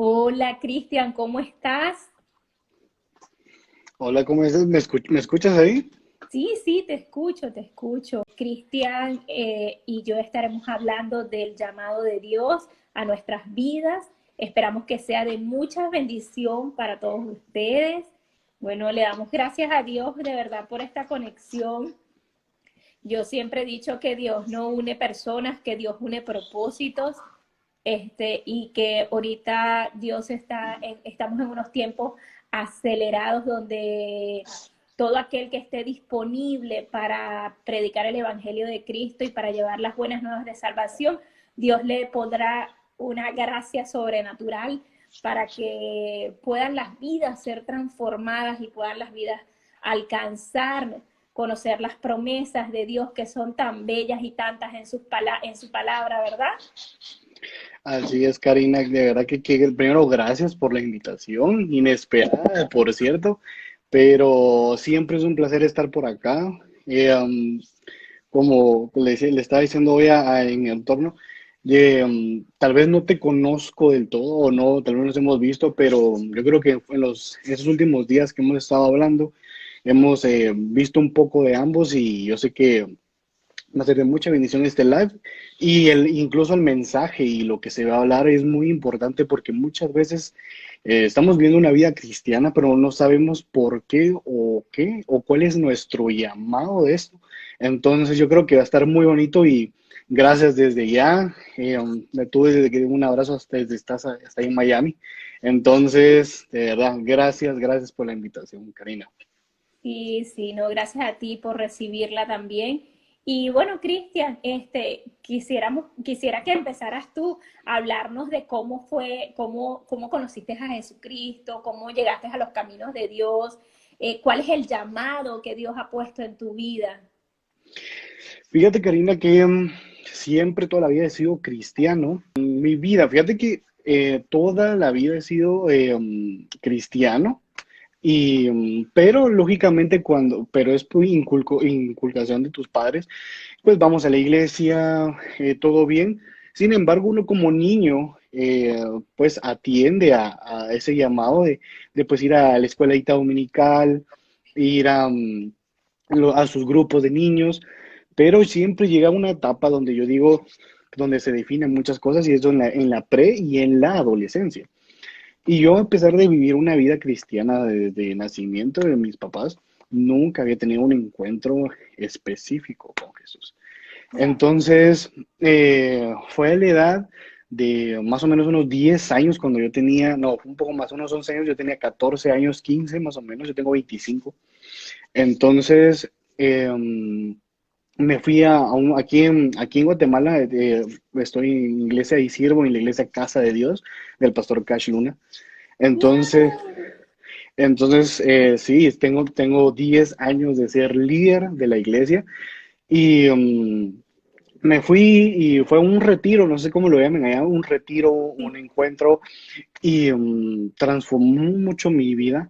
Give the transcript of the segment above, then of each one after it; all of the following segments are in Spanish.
Hola, Cristian, ¿cómo estás? Hola, ¿cómo estás? ¿Me escuchas ahí? Sí, sí, te escucho, te escucho. Cristian y yo estaremos hablando del llamado de Dios a nuestras vidas. Esperamos que sea de mucha bendición para todos ustedes. Bueno, le damos gracias a Dios de verdad por esta conexión. Yo siempre he dicho que Dios no une personas, que Dios une propósitos, y que ahorita estamos en unos tiempos acelerados donde todo aquel que esté disponible para predicar el Evangelio de Cristo y para llevar las buenas nuevas de salvación, Dios le pondrá una gracia sobrenatural para que puedan las vidas ser transformadas y puedan las vidas alcanzar, conocer las promesas de Dios que son tan bellas y tantas en su palabra, ¿verdad? Así es, Karina, de verdad que primero gracias por la invitación, inesperada, por cierto, pero siempre es un placer estar por acá. Como le estaba diciendo hoy en mi entorno, tal vez no te conozco del todo o no, tal vez nos hemos visto, pero yo creo que en esos últimos días que hemos estado hablando, hemos visto un poco de ambos y yo sé que va a ser de mucha bendición este live y incluso el mensaje y lo que se va a hablar es muy importante porque muchas veces estamos viviendo una vida cristiana, pero no sabemos por qué o cuál es nuestro llamado de esto. Entonces yo creo que va a estar muy bonito y gracias desde ya. Tú desde que un abrazo hasta ahí en Miami. Entonces, de verdad, gracias por la invitación, Karina. Sí, sí, no, gracias a ti por recibirla también. Y bueno, Cristian, quisiera que empezaras tú a hablarnos de cómo fue, cómo conociste a Jesucristo, cómo llegaste a los caminos de Dios, cuál es el llamado que Dios ha puesto en tu vida. Fíjate, Karina, que siempre toda la vida he sido cristiano. Mi vida, fíjate que toda la vida he sido cristiano, pero lógicamente pero es por inculcación de tus padres, pues vamos a la iglesia, todo bien. Sin embargo, uno como niño, pues atiende a ese llamado de pues ir a la escuelita dominical, ir a sus grupos de niños, pero siempre llega una etapa donde yo digo, donde se definen muchas cosas y es en la pre y en la adolescencia. Y yo, a pesar de vivir una vida cristiana desde nacimiento de mis papás, nunca había tenido un encuentro específico con Jesús. Wow. Entonces, fue a la edad de más o menos unos 10 años cuando yo tenía, no, un poco más, unos 11 años, yo tenía 14 años, 15 más o menos, yo tengo 25. Entonces, me fui aquí en Guatemala, estoy en iglesia y sirvo en la iglesia Casa de Dios del pastor Cash Luna. Entonces, Wow. sí, tengo 10 años de ser líder de la iglesia y me fui y fue un retiro, no sé cómo lo llaman allá, un retiro, un Sí. encuentro y transformó mucho mi vida,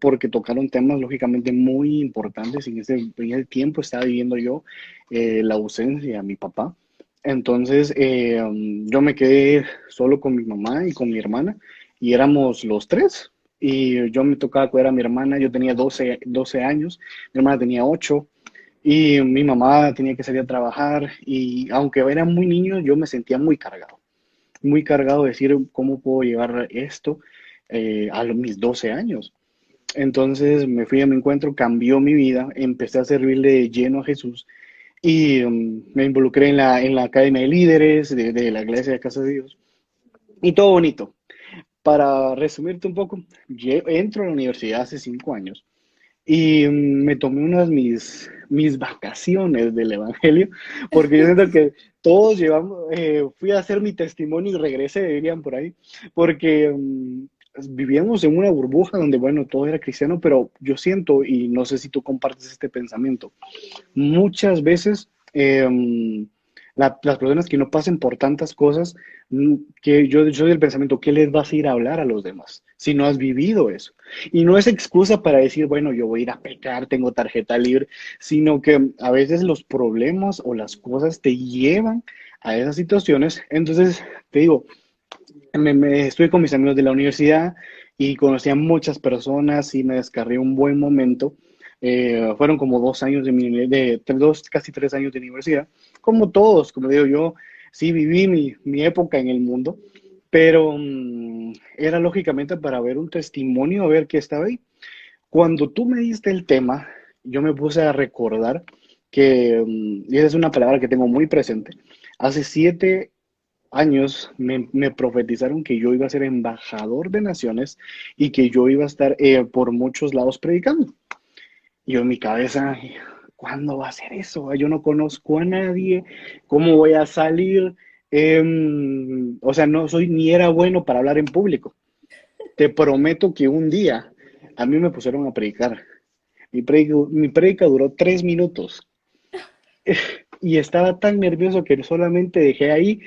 porque tocaron temas lógicamente muy importantes. En ese tiempo estaba viviendo yo la ausencia de mi papá. Entonces yo me quedé solo con mi mamá y con mi hermana y éramos los tres. Y yo me tocaba cuidar a mi hermana, yo tenía doce años, mi hermana tenía 8 y mi mamá tenía que salir a trabajar y aunque era muy niño, yo me sentía muy cargado de decir cómo puedo llevar esto mis 12 años. Entonces me fui a mi encuentro, cambió mi vida, empecé a servirle de lleno a Jesús y me involucré en la academia de líderes de la iglesia de Casa de Dios y todo bonito. Para resumirte un poco, entro a la universidad hace 5 años y me tomé mis vacaciones del Evangelio, porque yo siento que todos llevamos, fui a hacer mi testimonio y regresé, dirían por ahí, porque vivíamos en una burbuja donde, bueno, todo era cristiano, pero yo siento, y no sé si tú compartes este pensamiento, muchas veces las personas que no pasen por tantas cosas, que yo soy del pensamiento, ¿qué les vas a ir a hablar a los demás si no has vivido eso? Y no es excusa para decir, bueno, yo voy a ir a pecar, tengo tarjeta libre, sino que a veces los problemas o las cosas te llevan a esas situaciones. Entonces, te digo, Estuve con mis amigos de la universidad y conocí a muchas personas y me descargué un buen momento. Fueron como 2 años casi 3 años de universidad. Como todos, como digo yo, sí viví mi época en el mundo, pero era lógicamente para ver un testimonio, a ver qué estaba ahí. Cuando tú me diste el tema, yo me puse a recordar que, y esa es una palabra que tengo muy presente, hace 7 años me profetizaron que yo iba a ser embajador de naciones y que yo iba a estar por muchos lados predicando. Y yo en mi cabeza, ¿cuándo va a ser eso? Yo no conozco a nadie, ¿cómo voy a salir? O sea, no soy ni era bueno para hablar en público. Te prometo que un día a mí me pusieron a predicar. Mi prédica duró 3 minutos y estaba tan nervioso que solamente dejé ahí,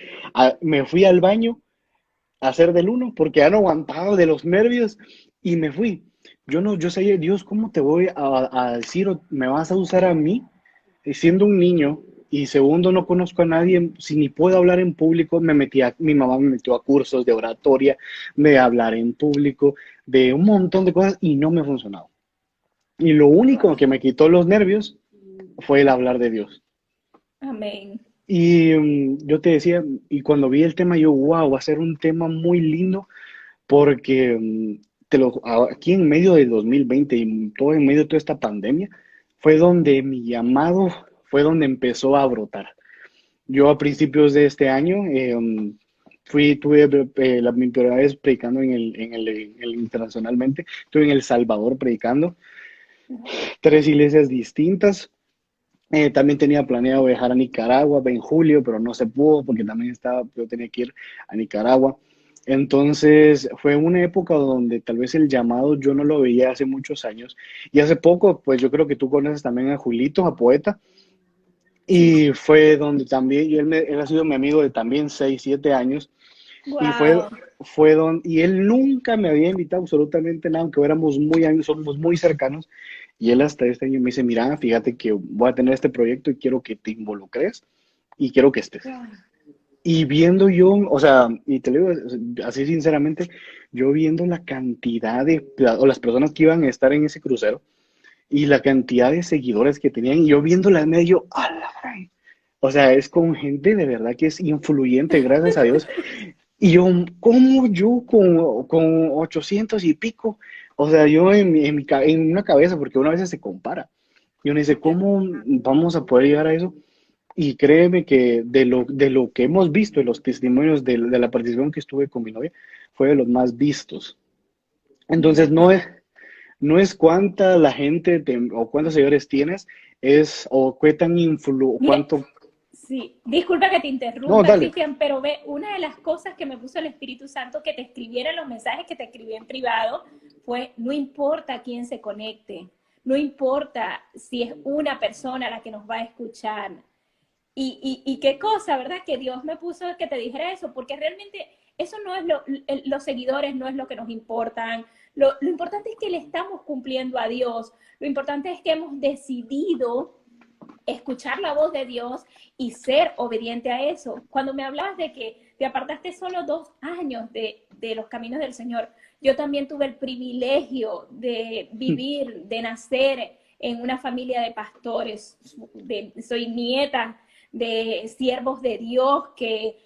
me fui al baño a hacer del uno porque ya no aguantaba de los nervios y me fui. Yo no, yo sabía, Dios, ¿cómo te voy a decir o me vas a usar a mí siendo un niño? Y segundo, no conozco a nadie, si ni puedo hablar en público, mi mamá me metió a cursos de oratoria, de hablar en público, de un montón de cosas y no me ha funcionado. Y lo único que me quitó los nervios fue el hablar de Dios. Amén. Y yo te decía, y cuando vi el tema, yo, wow, va a ser un tema muy lindo porque aquí en medio del 2020 y todo en medio de toda esta pandemia, fue donde mi llamado, fue donde empezó a brotar. Yo a principios de este año tuve mi primera vez predicando internacionalmente, estuve en El Salvador predicando, 3 iglesias distintas. También tenía planeado viajar a Nicaragua en julio, pero no se pudo porque también yo tenía que ir a Nicaragua. Entonces fue una época donde tal vez el llamado yo no lo veía hace muchos años. Y hace poco, pues yo creo que tú conoces también a Julito, a Poeta, Sí. y fue donde también, él ha sido mi amigo de también 6 7 años, y Wow. y él nunca me había invitado absolutamente nada, aunque éramos muy amigos, somos muy cercanos, y él hasta este año me dice, mira, fíjate que voy a tener este proyecto y quiero que te involucres y quiero que estés. Wow. Y viendo yo, o sea, y te lo digo así sinceramente, yo viendo la cantidad o las personas que iban a estar en ese crucero y la cantidad de seguidores que tenían, y yo viendo la medio, ¡a la gran! O sea, es con gente de verdad que es influyente, gracias a Dios. Y yo, ¿cómo yo con 800 y pico? O sea, yo en una cabeza, porque una vez se compara. Y uno dice, ¿cómo vamos a poder llegar a eso? Y créeme que de lo que hemos visto en los testimonios de la participación que estuve con mi novia, fue de los más vistos. Entonces, no es cuánta la gente o cuántos seguidores tienes, o qué tan Mire, cuánto. sí, disculpa que te No, interrumpa, dale. Cristian, pero ve, una de las cosas que me puso el Espíritu Santo que te escribiera en los mensajes que te escribí en privado fue, no importa quién se conecte, no importa si es una persona la que nos va a escuchar, y qué cosa, ¿verdad? Que Dios me puso que te dijera eso, porque realmente eso no es los seguidores, no es lo que nos importan. Lo importante es que le estamos cumpliendo a Dios. Lo importante es que hemos decidido escuchar la voz de Dios y ser obediente a eso. Cuando me hablabas de que te apartaste solo 2 años de los caminos del Señor, yo también tuve el privilegio de vivir, de nacer en una familia de pastores. Soy nieta de siervos de Dios que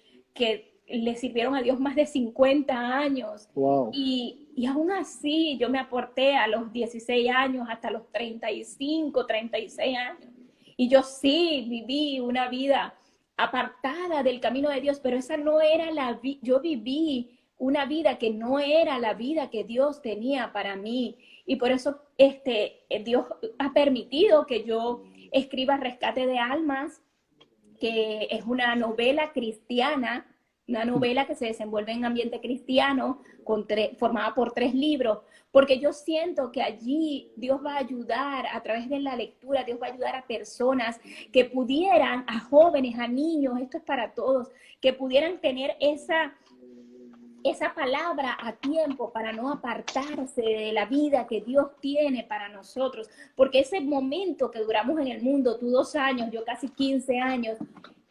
le sirvieron a Dios más de 50 años. Wow. Y aún así yo me aporté a los 16 años hasta los 35, 36 años. Y yo sí viví una vida apartada del camino de Dios, pero esa no era yo viví una vida que no era la vida que Dios tenía para mí. Y por eso Dios ha permitido que yo escriba Rescate de Almas, que es una novela cristiana, una novela que se desenvuelve en ambiente cristiano, formada por 3 libros, porque yo siento que allí Dios va a ayudar, a través de la lectura, Dios va a ayudar a personas que pudieran, a jóvenes, a niños, esto es para todos, que pudieran tener esa palabra a tiempo para no apartarse de la vida que Dios tiene para nosotros, porque ese momento que duramos en el mundo, tú 2 años, yo casi 15 años,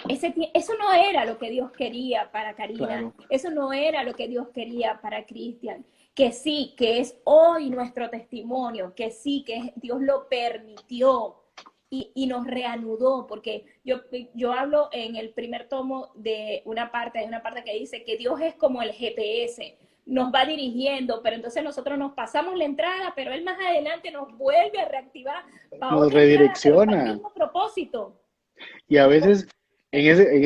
Eso no era lo que Dios quería para Karina, Claro. eso no era lo que Dios quería para Cristian, que sí, que es hoy nuestro testimonio, que sí, que Dios lo permitió y nos reanudó, porque yo hablo en el primer tomo de una parte, hay una parte que dice que Dios es como el GPS, nos va dirigiendo, pero entonces nosotros nos pasamos la entrada, pero Él más adelante nos vuelve a reactivar para Nos otra entrada, pero para el redirecciona. mismo propósito. Y a veces,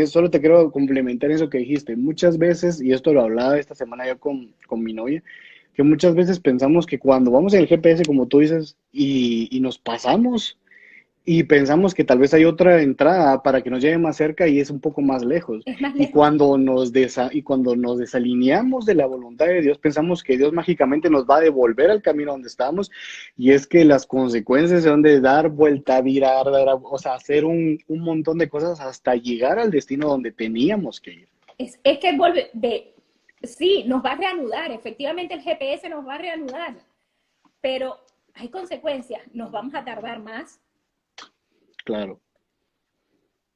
solo te quiero complementar eso que dijiste. Muchas veces, y esto lo hablaba esta semana yo con mi novia, que muchas veces pensamos que cuando vamos en el GPS, como tú dices, y nos pasamos, y pensamos que tal vez hay otra entrada para que nos lleve más cerca y es un poco más lejos. Es más Y lejos. cuando nos desalineamos de la voluntad de Dios, pensamos que Dios mágicamente nos va a devolver al camino donde estábamos. Y es que las consecuencias son de dar vuelta, virar, o sea, hacer un montón de cosas hasta llegar al destino donde teníamos que ir. Es que sí, nos va a reanudar, efectivamente el GPS nos va a reanudar, pero hay consecuencias, nos vamos a tardar más, Claro.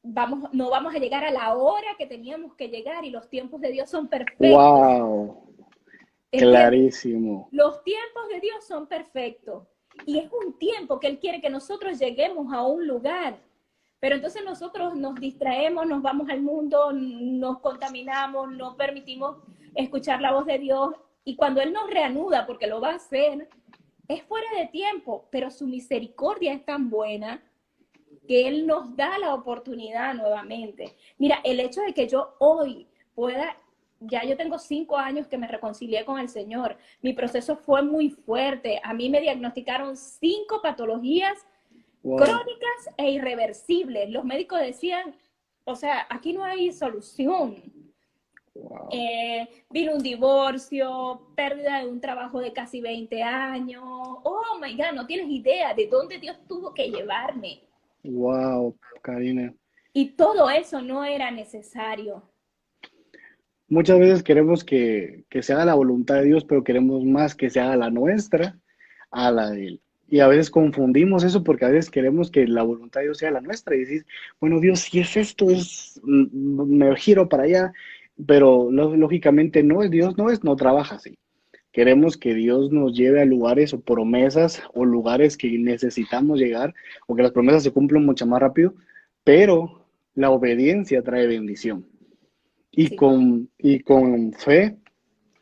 no vamos a llegar a la hora que teníamos que llegar y los tiempos de Dios son perfectos, Wow. ¿entiendes? Clarísimo. Los tiempos de Dios son perfectos y es un tiempo que Él quiere que nosotros lleguemos a un lugar. Pero entonces nosotros nos distraemos, nos vamos al mundo, nos contaminamos, no permitimos escuchar la voz de Dios. Y cuando Él nos reanuda, porque lo va a hacer, es fuera de tiempo, pero su misericordia es tan buena que Él nos da la oportunidad nuevamente. Mira, el hecho de que yo hoy pueda, ya yo tengo 5 años que me reconcilié con el Señor, mi proceso fue muy fuerte, a mí me diagnosticaron 5 patologías Wow. crónicas e irreversibles. Los médicos decían, o sea, aquí no hay solución. Wow. Vino un divorcio, pérdida de un trabajo de casi 20 años. Oh my God, no tienes idea de dónde Dios tuvo que llevarme. Wow, Karina. Y todo eso no era necesario. Muchas veces queremos que se haga la voluntad de Dios, pero queremos más que se haga la nuestra a la de Él. Y a veces confundimos eso porque a veces queremos que la voluntad de Dios sea la nuestra y decir, bueno, Dios, si es esto, me giro para allá, pero lógicamente no es Dios, no trabaja así. Queremos que Dios nos lleve a lugares o promesas o lugares que necesitamos llegar o que las promesas se cumplan mucho más rápido, pero la obediencia trae bendición. Sí. Y con fe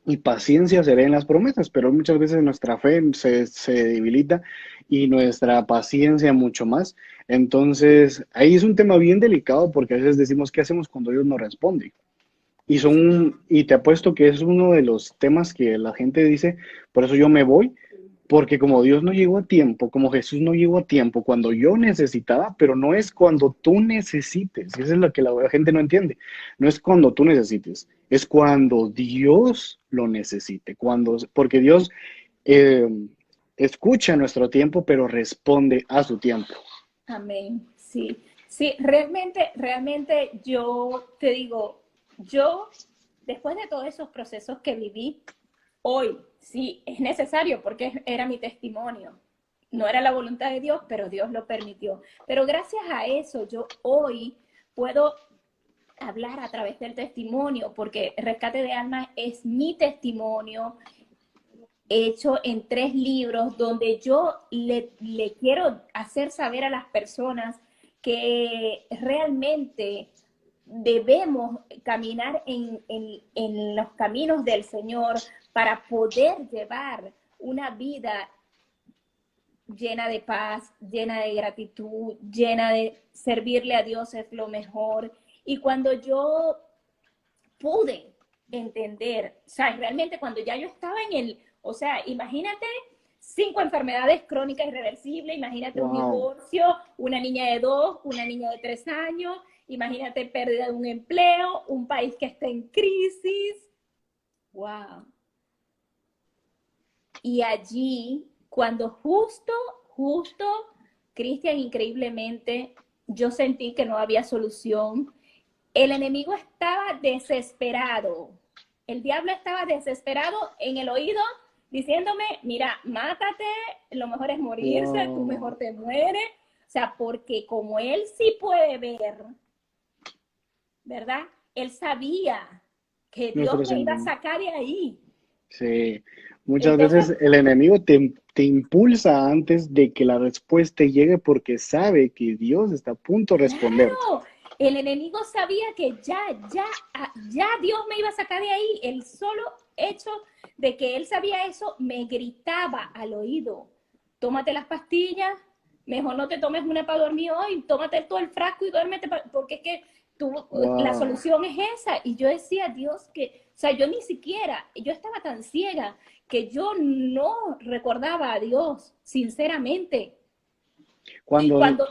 y paciencia se ven las promesas, pero muchas veces nuestra fe se debilita y nuestra paciencia mucho más. Entonces, ahí es un tema bien delicado porque a veces decimos, ¿qué hacemos cuando Dios no responde? Y te apuesto que es uno de los temas que la gente dice, por eso yo me voy, porque como Dios no llegó a tiempo, como Jesús no llegó a tiempo cuando yo necesitaba, pero no es cuando tú necesites. Eso es lo que la gente no entiende. No es cuando tú necesites, es cuando Dios lo necesite, porque Dios eh, escucha nuestro tiempo, pero responde a su tiempo. Amén. Sí, sí, realmente yo te digo, yo, después de todos esos procesos que viví, hoy sí es necesario porque era mi testimonio. No era la voluntad de Dios, pero Dios lo permitió. Pero gracias a eso, yo hoy puedo hablar a través del testimonio, porque Rescate de Almas es mi testimonio hecho en 3 libros donde yo le quiero hacer saber a las personas que realmente debemos caminar en los caminos del Señor para poder llevar una vida llena de paz, llena de gratitud, llena de servirle a Dios es lo mejor. Y cuando yo pude entender, o sea, realmente cuando ya yo estaba o sea, imagínate 5 enfermedades crónicas irreversibles, imagínate un Wow. divorcio, una niña de 2, una niña de 3 años, imagínate pérdida de un empleo, un país que está en crisis. Wow. Y allí, cuando justo, Cristian, increíblemente, yo sentí que no había solución. El enemigo estaba desesperado. El diablo estaba desesperado en el oído diciéndome, mira, mátate, lo mejor es morirse, tú Wow. mejor te mueres. O sea, porque como él sí puede ver ¿verdad? Él sabía que Dios Nuestro me iba a Señor. sacar de ahí. Sí, muchas Entonces, veces el enemigo te impulsa antes de que la respuesta llegue porque sabe que Dios está a punto de responderte. claro, el enemigo sabía que ya Dios me iba a sacar de ahí. El solo hecho de que él sabía eso me gritaba al oído: tómate las pastillas, mejor no te tomes una para dormir hoy, tómate todo el frasco y duérmete, porque es que la Wow. solución es esa. Y yo decía, Dios, o sea, yo ni siquiera, yo estaba tan ciega que yo no recordaba a Dios, sinceramente. Y Cuando,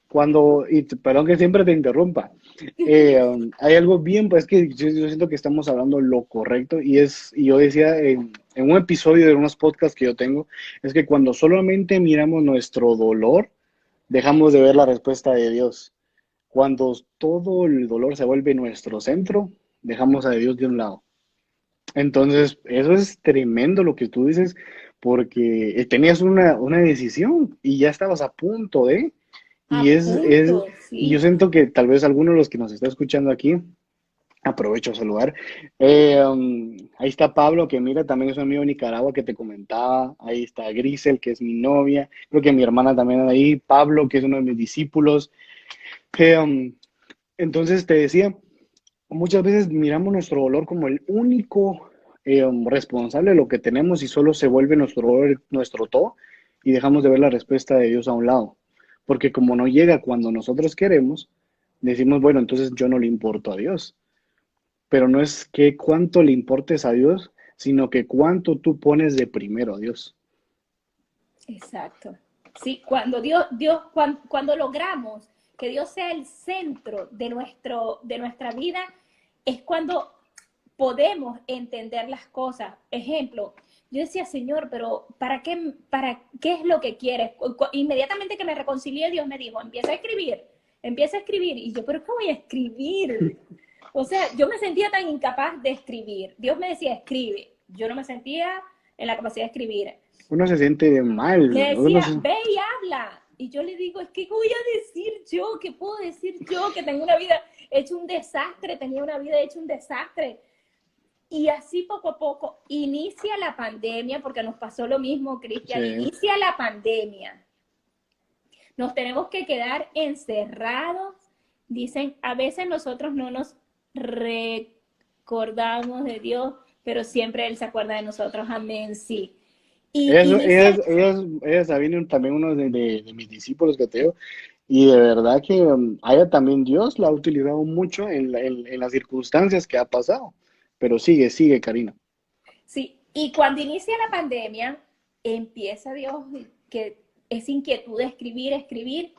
cuando, perdón que siempre te interrumpa, hay algo bien, pues que yo siento que estamos hablando lo correcto y yo decía en un episodio de unos podcasts que yo tengo, es que cuando solamente miramos nuestro dolor, dejamos de ver la respuesta de Dios. Cuando todo el dolor se vuelve nuestro centro, dejamos a Dios de un lado. Entonces, eso es tremendo lo que tú dices, porque tenías una decisión y ya estabas a punto de, a y punto, y yo sí. siento que tal vez alguno de los que nos está escuchando aquí, aprovecho a saludar. Ahí está Pablo, que mira, también es un amigo de Nicaragua que te comentaba. Ahí está Grisel, que es mi novia. Creo que mi hermana también anda ahí. Pablo, que es uno de mis discípulos. Eh, um, entonces te decía, muchas veces miramos nuestro dolor como el único responsable de lo que tenemos y solo se vuelve nuestro dolor nuestro todo y dejamos de ver la respuesta de Dios a un lado. Porque como no llega cuando nosotros queremos, decimos, bueno, entonces yo no le importo a Dios. Pero no es que cuánto le importes a Dios, sino que cuánto tú pones de primero a Dios. Exacto. Sí, cuando logramos que Dios sea el centro de nuestra vida, es cuando podemos entender las cosas. Ejemplo, yo decía, Señor, pero para qué es lo que quieres? Inmediatamente que me reconcilié, Dios me dijo, empieza a escribir. Y yo, pero ¿qué voy a escribir? O sea, yo me sentía tan incapaz de escribir. Dios me decía, escribe. Yo no me sentía en la capacidad de escribir. Uno se siente mal, Me uno decía, se- ve y habla. Y yo le digo, es que, ¿qué voy a decir yo? ¿Qué puedo decir yo? Que tengo una vida hecha un desastre, tenía una vida hecha un desastre. Y así poco a poco inicia la pandemia, porque nos pasó lo mismo, Cristian, sí. inicia la pandemia. Nos tenemos que quedar encerrados. Dicen, a veces nosotros no nos recordamos de Dios, pero siempre Él se acuerda de nosotros. Amén, sí. Y inicia, Ella Sabine, también uno de mis discípulos que te digo, y de verdad que a ella también Dios la ha utilizado mucho en las circunstancias que ha pasado. Pero sigue, Karina. sí, y cuando inicia la pandemia, empieza Dios, que es inquietud de escribir, escribir.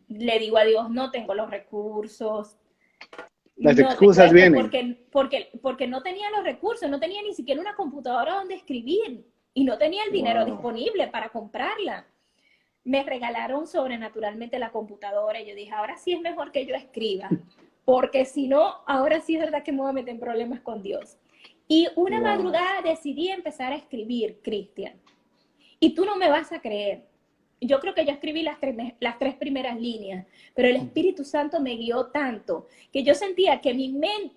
Le digo a Dios, no tengo los recursos, Las no tengo excusas esto, vienen. porque no tenía los recursos, no tenía ni siquiera una computadora donde escribir y no tenía el dinero Wow. disponible para comprarla. Me regalaron sobrenaturalmente la computadora y yo dije, ahora sí es mejor que yo escriba, porque si no, ahora sí es verdad que me voy a meter en problemas con Dios. Y una Wow. madrugada decidí empezar a escribir, Cristian. Y tú no me vas a creer. Yo creo que yo escribí las tres primeras líneas, pero el Espíritu Santo me guió tanto que yo sentía que,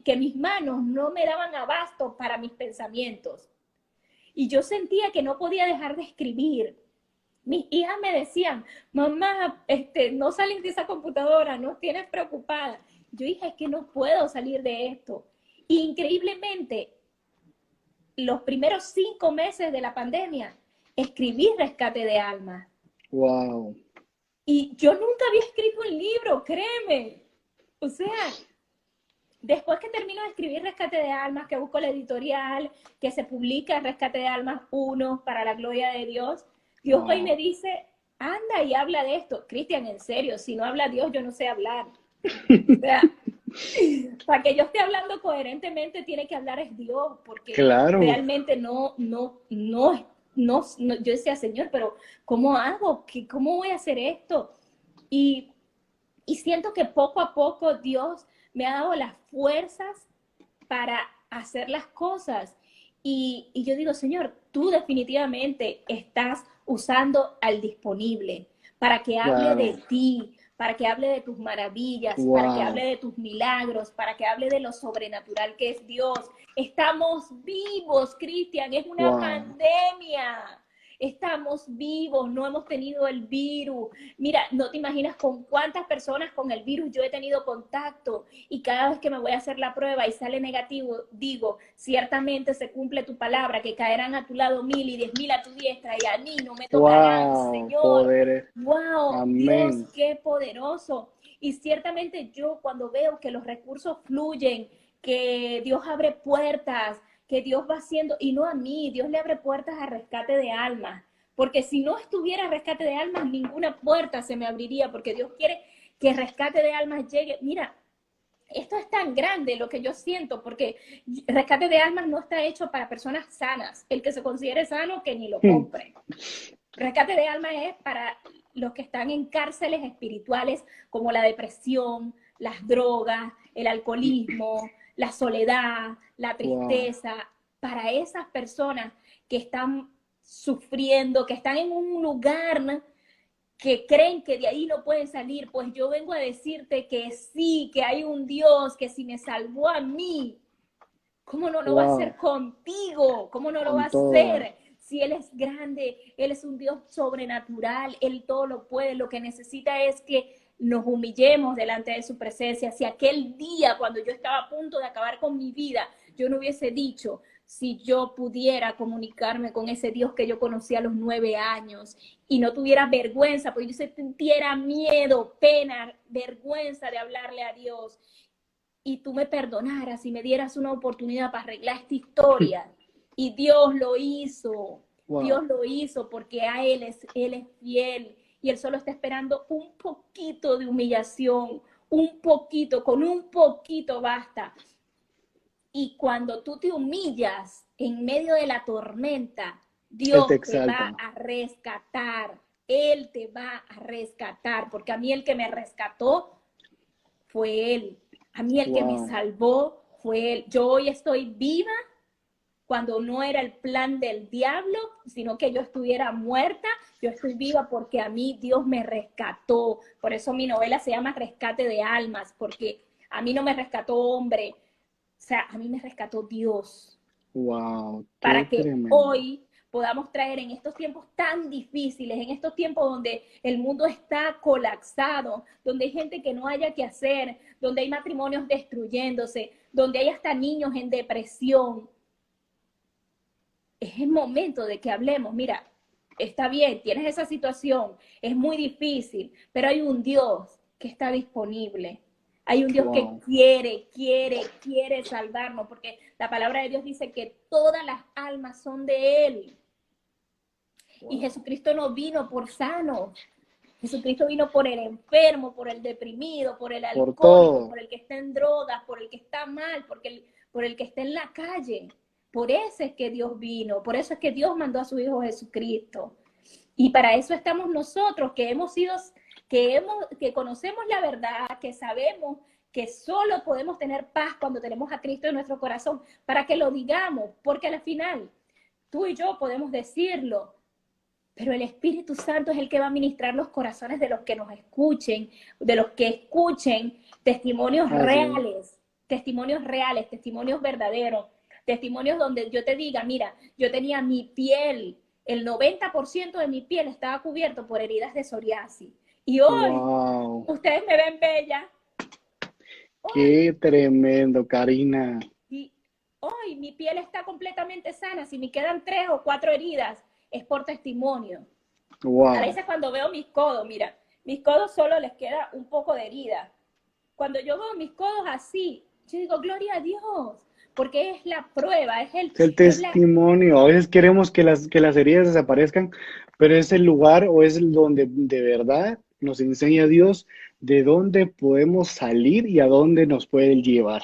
que mis manos no me daban abasto para mis pensamientos. Y yo sentía que no podía dejar de escribir. Mis hijas me decían, mamá, no sales de esa computadora, no tienes preocupada. Yo dije, es que no puedo salir de esto. Y increíblemente, los primeros 5 meses de la pandemia, escribí Rescate de Almas. Wow. Y yo nunca había escrito un libro, créeme. O sea, después que termino de escribir Rescate de Almas, que busco la editorial, que se publica Rescate de Almas 1 para la gloria de Dios, Dios va y me Wow. dice, anda y habla de esto. Cristian, en serio, si no habla Dios, yo no sé hablar. O sea, para que yo esté hablando coherentemente, tiene que hablar es Dios, porque Claro. realmente no, yo decía, Señor, pero ¿cómo hago? ¿Cómo voy a hacer esto? Y, y siento que poco a poco Dios me ha dado las fuerzas para hacer las cosas. Y yo digo, Señor, tú definitivamente estás usando al disponible para que hable de Claro. ti, para que hable de tus maravillas, para que hable Wow, de tus milagros, para que hable de lo sobrenatural que es Dios. Estamos vivos, Cristian, es una wow. pandemia. Estamos vivos, no hemos tenido el virus. Mira, no te imaginas con cuántas personas con el virus yo he tenido contacto y cada vez que me voy a hacer la prueba y sale negativo, digo, ciertamente se cumple tu palabra, que caerán a tu lado 1000 y 10.000 a tu diestra y a mí no me tocarán, Wow, Señor. poder. Wow, Dios, Amén. qué poderoso. Y ciertamente yo cuando veo que los recursos fluyen, que Dios abre puertas, que Dios va haciendo, y no a mí, Dios le abre puertas a rescate de almas, porque si no estuviera rescate de almas, ninguna puerta se me abriría, porque Dios quiere que rescate de almas llegue. Mira, esto es tan grande lo que yo siento, porque rescate de almas no está hecho para personas sanas. El que se considere sano, que ni lo compre. Rescate de almas es para los que están en cárceles espirituales, como la depresión, las drogas, el alcoholismo, la soledad, la Wow, tristeza. Para esas personas que están sufriendo, que están en un lugar, ¿no?, que creen que de ahí no pueden salir, pues yo vengo a decirte que sí, que hay un Dios que si me salvó a mí, ¿cómo no lo va a hacer wow. contigo? ¿Cómo no lo va a Con todo. hacer? Si Él es grande, Él es un Dios sobrenatural, Él todo lo puede. Lo que necesita es que nos humillemos delante de su presencia. Si aquel día, cuando yo estaba a punto de acabar con mi vida, yo no hubiese dicho, si yo pudiera comunicarme con ese Dios que yo conocí a los 9 años y no tuviera vergüenza, porque yo sintiera miedo, pena, vergüenza de hablarle a Dios, y tú me perdonaras y me dieras una oportunidad para arreglar esta historia. Y Dios Wow, lo hizo porque a Él es fiel y Él solo está esperando un poquito de humillación, un poquito, con un poquito basta. Y cuando tú te humillas en medio de la tormenta, Él te Dios te va exalta. a rescatar, Él te va a rescatar, porque a mí el que me rescató fue Él. A mí el que me Wow. salvó fue Él. Yo hoy estoy viva cuando no era el plan del diablo, sino que yo estuviera muerta. Yo estoy viva porque a mí Dios me rescató. Por eso mi novela se llama Rescate de Almas, porque a mí no me rescató hombre, o sea, a mí me rescató Dios, Wow, qué para que tremendo. hoy podamos traer en estos tiempos tan difíciles, en estos tiempos donde el mundo está colapsado, donde hay gente que no haya que hacer, donde hay matrimonios destruyéndose, donde hay hasta niños en depresión. Es el momento de que hablemos. Mira, está bien, tienes esa situación, es muy difícil, pero hay un Dios que está disponible. Hay un Dios que Wow, quiere salvarnos, porque la palabra de Dios dice que todas las almas son de Él. Y wow. Jesucristo no vino por sanos. Jesucristo vino por el enfermo, por el deprimido, por el Por alcohólico, todo. por el que está en drogas, por el que está mal, por el que está en la calle. Por eso es que Dios vino, por eso es que Dios mandó a su Hijo Jesucristo. Y para eso estamos nosotros, que hemos sido, que conocemos la verdad, que sabemos que solo podemos tener paz cuando tenemos a Cristo en nuestro corazón, para que lo digamos, porque al final tú y yo podemos decirlo, pero el Espíritu Santo es el que va a ministrar los corazones de los que nos escuchen, de los que escuchen Así es. testimonios reales, testimonios verdaderos, testimonios donde yo te diga, mira, yo tenía mi piel, el 90% de mi piel estaba cubierto por heridas de psoriasis. Y hoy, Wow, ustedes me ven bella, hoy, qué tremendo, Karina. y hoy mi piel está completamente sana. Si me quedan 3 o 4 heridas, es por testimonio. A Wow. veces cuando veo mis codos, mira, mis codos solo les queda un poco de herida. Cuando yo veo mis codos así, yo digo, gloria a Dios, porque es la prueba, Es el es la, testimonio. A veces queremos que las heridas desaparezcan, pero es el lugar o es el donde de verdad nos enseña Dios de dónde podemos salir y a dónde nos puede llevar.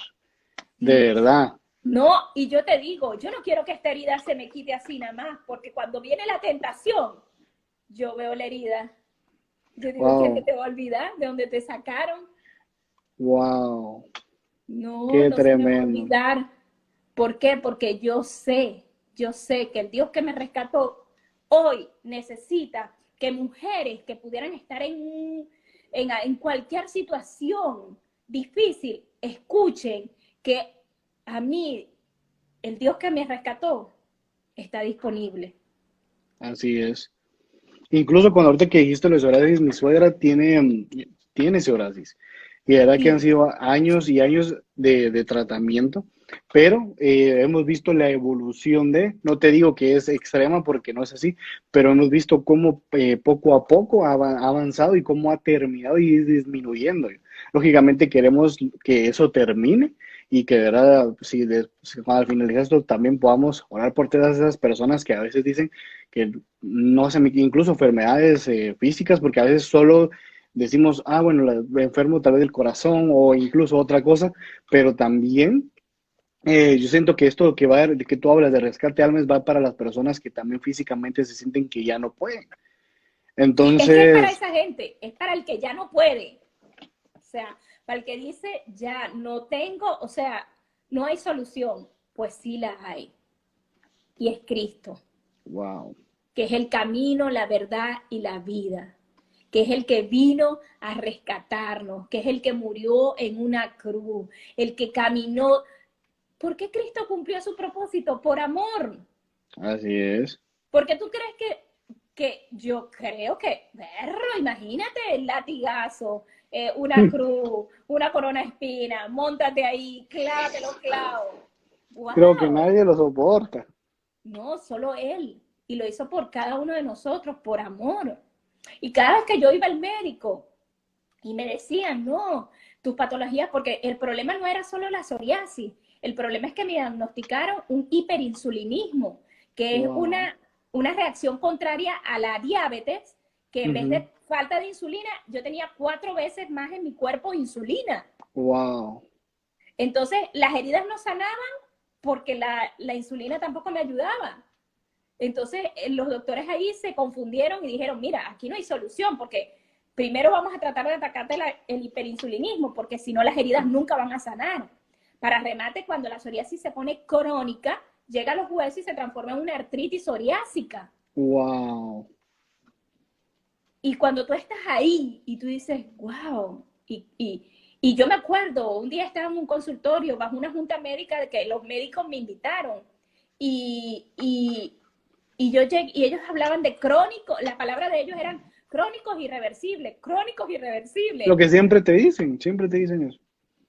De sí, verdad. no, y yo te digo, yo no quiero que esta herida se me quite así nada más, porque cuando viene la tentación, yo veo la herida. Yo digo, ¿qué se Wow, te va a olvidar de dónde te sacaron? wow, No, qué no se me va a tremendo. olvidar. ¿Por qué? Porque yo sé que el Dios que me rescató hoy necesita que mujeres que pudieran estar en cualquier situación difícil, escuchen que a mí, el Dios que me rescató, está disponible. Así es. Incluso cuando ahorita que dijiste los psoriasis, mi suegra tiene psoriasis. Y la verdad que han Sí, sido años y años de tratamiento, pero hemos visto la evolución no te digo que es extrema porque no es así, pero hemos visto cómo poco a poco ha avanzado y cómo ha terminado y disminuyendo. Lógicamente queremos que eso termine y que, de verdad, si al finalizar esto también podamos orar por todas esas personas que a veces dicen que no sé, incluso enfermedades físicas, porque a veces solo decimos, ah, bueno, enfermo tal vez del corazón o incluso otra cosa, pero también yo siento que esto de que tú hablas de rescate de almas va para las personas que también físicamente se sienten que ya no pueden. sí, es que es para Entonces, esa gente, es para el que ya no puede. O sea, para el que dice, ya no tengo, o sea, no hay solución. Pues sí la hay. Y es Cristo, wow, que es el camino, la verdad y la vida, que es el que vino a rescatarnos, que es el que murió en una cruz, el que caminó. ¿Por qué Cristo cumplió su propósito? Por amor. así es. Porque tú crees que yo creo que, perro, imagínate el latigazo, una cruz, una corona de espina, móntate ahí, clávate los clavos. Creo que ¡Wow! nadie lo soporta. No, solo Él. Y lo hizo por cada uno de nosotros, por amor. Y cada vez que yo iba al médico y me decían, no, tus patologías, porque el problema no era solo la psoriasis, el problema es que me diagnosticaron un hiperinsulinismo, que es Wow, una reacción contraria a la diabetes, que en vez ujú, de falta de insulina, yo tenía 4 veces más en mi cuerpo insulina. wow. Entonces, las heridas no sanaban porque la insulina tampoco me ayudaba. Entonces, los doctores ahí se confundieron y dijeron, mira, aquí no hay solución porque primero vamos a tratar de atacarte el hiperinsulinismo porque si no las heridas nunca van a sanar. Para remate, cuando la psoriasis se pone crónica, llega a los huesos y se transforma en una artritis psoriásica. Wow. Y cuando tú estás ahí y tú dices, wow, y yo me acuerdo, un día estaba en un consultorio bajo una junta médica de que los médicos me invitaron y, y, y yo llegué, y ellos hablaban de crónicos, las palabras de ellos eran crónicos Lo irreversibles. que siempre te dicen eso.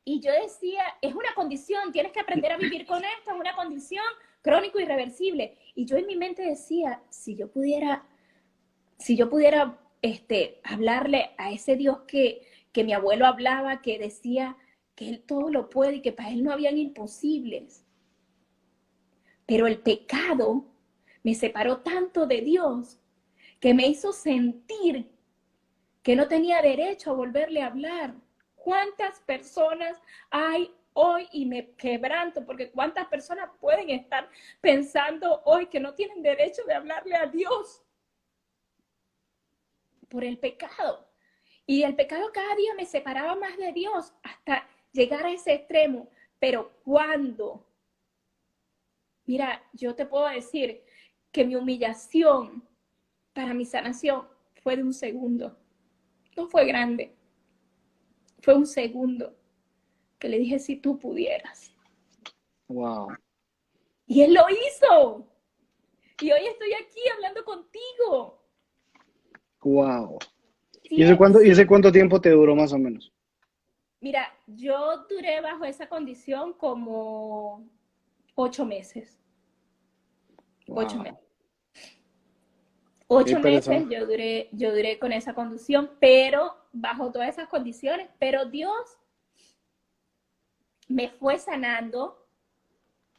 Y yo decía, es una condición, tienes que aprender a vivir con esto, es una condición crónico irreversible. Y yo en mi mente decía, si yo pudiera hablarle a ese Dios que mi abuelo hablaba, que decía que él todo lo puede y que para él no habían imposibles. Pero el pecado me separó tanto de Dios que me hizo sentir que no tenía derecho a volverle a hablar. ¿Cuántas personas hay hoy? Y me quebranto porque cuántas personas pueden estar pensando hoy que no tienen derecho de hablarle a Dios por el pecado. Y el pecado cada día me separaba más de Dios hasta llegar a ese extremo. Pero cuando, mira, yo te puedo decir que mi humillación para mi sanación fue de un segundo. No fue grande, fue un segundo que le dije si tú pudieras. Wow, Y él lo hizo. Y hoy estoy aquí hablando contigo. wow. Si, Y ese si, cuánto tiempo te duró más o menos? mira, yo duré bajo esa condición como 8 meses. 8 meses. Wow. Qué 8 meses persona. yo duré con esa condición, pero bajo todas esas condiciones, pero Dios me fue sanando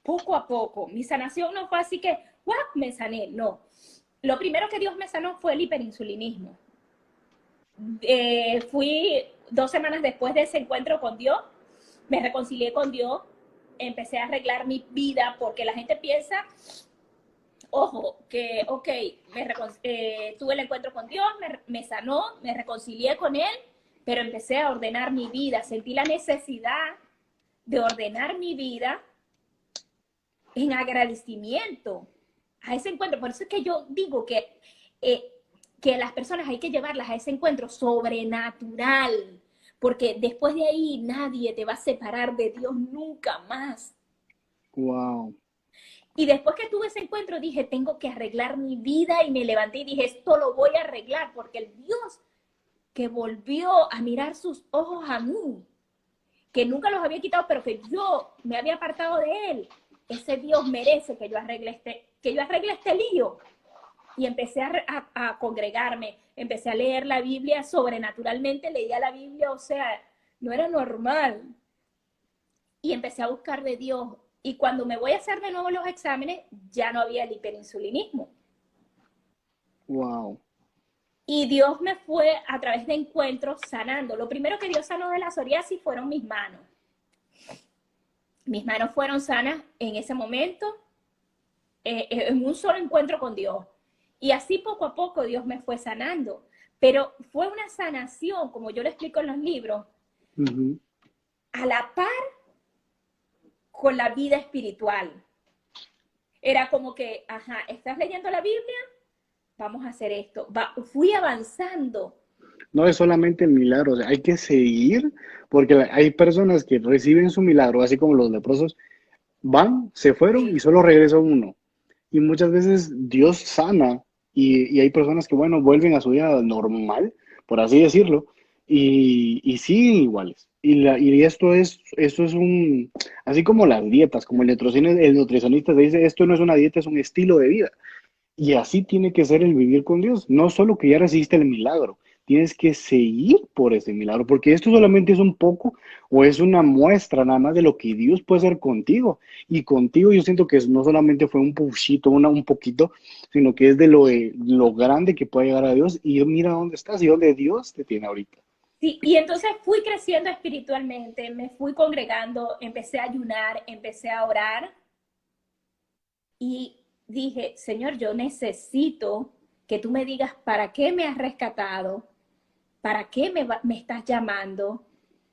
poco a poco. Mi sanación no fue así que, ¡guau!, me sané, no. Lo primero que Dios me sanó fue el hiperinsulinismo. Fui 2 semanas después de ese encuentro con Dios, me reconcilié con Dios, empecé a arreglar mi vida porque la gente piensa, ojo, que, ok, tuve el encuentro con Dios, me sanó, me reconcilié con Él, pero empecé a ordenar mi vida, sentí la necesidad de ordenar mi vida en agradecimiento a ese encuentro. Por eso es que yo digo que que las personas hay que llevarlas a ese encuentro sobrenatural, porque después de ahí nadie te va a separar de Dios nunca más. Wow. Y después que tuve ese encuentro dije, tengo que arreglar mi vida y me levanté y dije, esto lo voy a arreglar porque el Dios que volvió a mirar sus ojos a mí, que nunca los había quitado, pero que yo me había apartado de él, ese Dios merece que yo arregle este lío. Y empecé a congregarme, empecé a leer la Biblia sobrenaturalmente, leía la Biblia, o sea, no era normal. Y empecé a buscar de Dios. Y cuando me voy a hacer de nuevo los exámenes, ya no había el hiperinsulinismo. Wow. Y Dios me fue a través de encuentros sanando. Lo primero que Dios sanó de la psoriasis fueron mis manos. Mis manos fueron sanas en ese momento, en un solo encuentro con Dios. Y así poco a poco Dios me fue sanando. Pero fue una sanación, como yo lo explico en los libros, Ujú. a la par con la vida espiritual. Era como que, ajá, ¿estás leyendo la Biblia? Vamos a hacer esto. Fui avanzando. No es solamente el milagro, o sea, hay que seguir, porque hay personas que reciben su milagro, así como los leprosos, van, se fueron y Sí, solo regresa uno. Y muchas veces Dios sana y hay personas que, bueno, vuelven a su vida normal, por así decirlo, y siguen iguales. Y esto es un, así como las dietas, como el nutricionista dice, esto no es una dieta, es un estilo de vida. Y así tiene que ser el vivir con Dios. No solo que ya recibiste el milagro, tienes que seguir por ese milagro, porque esto solamente es un poco o es una muestra nada más de lo que Dios puede hacer contigo. Y contigo yo siento que no solamente fue un puchito, un poquito, sino que es lo grande que puede llegar a Dios. Y mira dónde estás y dónde Dios te tiene ahorita. sí, y entonces fui creciendo espiritualmente, me fui congregando, empecé a ayunar, empecé a orar y dije, Señor, yo necesito que tú me digas para qué me has rescatado, para qué me estás llamando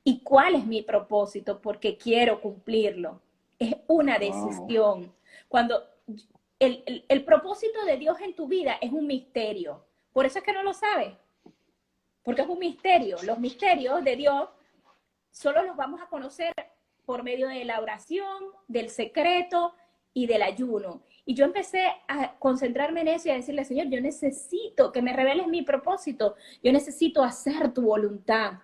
y cuál es mi propósito, porque quiero cumplirlo. Es una Wow. decisión. Cuando el propósito de Dios en tu vida es un misterio. Por eso es que no lo sabes, porque es un misterio. Los misterios de Dios solo los vamos a conocer por medio de la oración, del secreto y del ayuno. Y yo empecé a concentrarme en eso y a decirle, Señor, yo necesito que me reveles mi propósito, yo necesito hacer tu voluntad.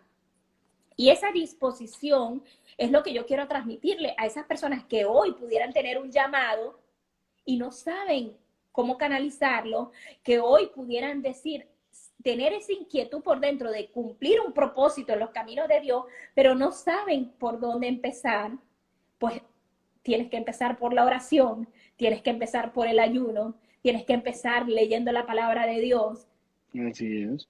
Y esa disposición es lo que yo quiero transmitirle a esas personas que hoy pudieran tener un llamado y no saben cómo canalizarlo, que hoy pudieran decir, tener esa inquietud por dentro de cumplir un propósito en los caminos de Dios, pero no saben por dónde empezar, pues tienes que empezar por la oración, tienes que empezar por el ayuno, tienes que empezar leyendo la palabra de Dios Así es.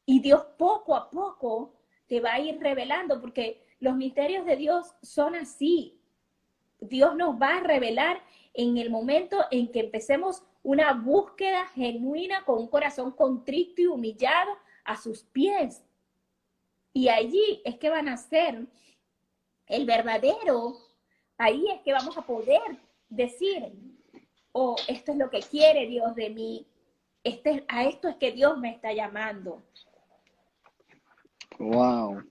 y Dios poco a poco te va a ir revelando porque los misterios de Dios son así. Dios nos va a revelar en el momento en que empecemos una búsqueda genuina con un corazón contrito y humillado a sus pies. Y allí es que van a ser el verdadero, ahí es que vamos a poder decir, oh, esto es lo que quiere Dios de mí, a esto es que Dios me está llamando. Wow.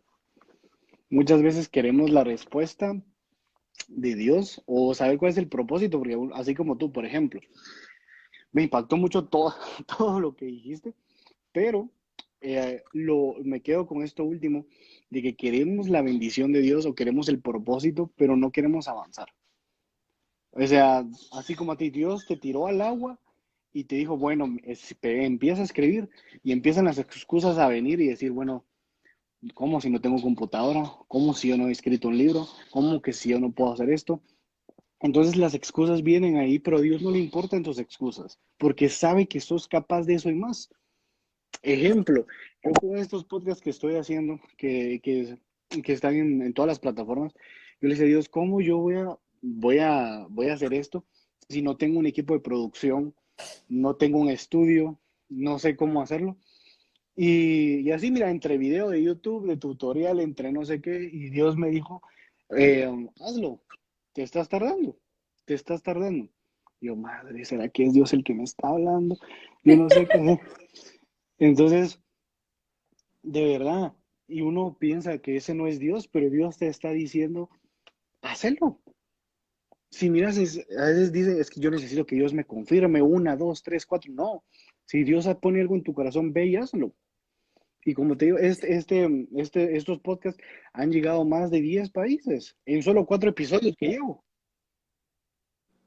Muchas veces queremos la respuesta de Dios o saber cuál es el propósito, porque así como tú, por ejemplo, me impactó mucho todo, todo lo que dijiste, pero me quedo con esto último, de que queremos la bendición de Dios o queremos el propósito, pero no queremos avanzar. O sea, así como a ti, Dios te tiró al agua y te dijo, bueno, empieza a escribir y empiezan las excusas a venir y decir, bueno, ¿cómo si no tengo computadora? ¿Cómo si yo no he escrito un libro? ¿Cómo que si yo no puedo hacer esto? Entonces las excusas vienen ahí, pero a Dios no le importan tus excusas, porque sabe que sos capaz de eso y más. Ejemplo, yo con estos podcasts que estoy haciendo, que están en todas las plataformas, yo le decía a Dios, ¿cómo yo voy a hacer esto si no tengo un equipo de producción, no tengo un estudio, no sé cómo hacerlo? Y así, mira, entre video de YouTube, de tutorial, entre no sé qué, y Dios me dijo, hazlo, te estás tardando, te estás tardando. Yo, madre, ¿será que es Dios el que me está hablando? Yo no sé qué. Entonces, de verdad, y uno piensa que ese no es Dios, pero Dios te está diciendo, hácelo. Si miras, a veces dicen, es que yo necesito que Dios me confirme una, dos, tres, cuatro. No, si Dios pone algo en tu corazón, ve y hazlo. Y como te digo, estos podcasts han llegado a más de 10 países en solo 4 episodios que llevo.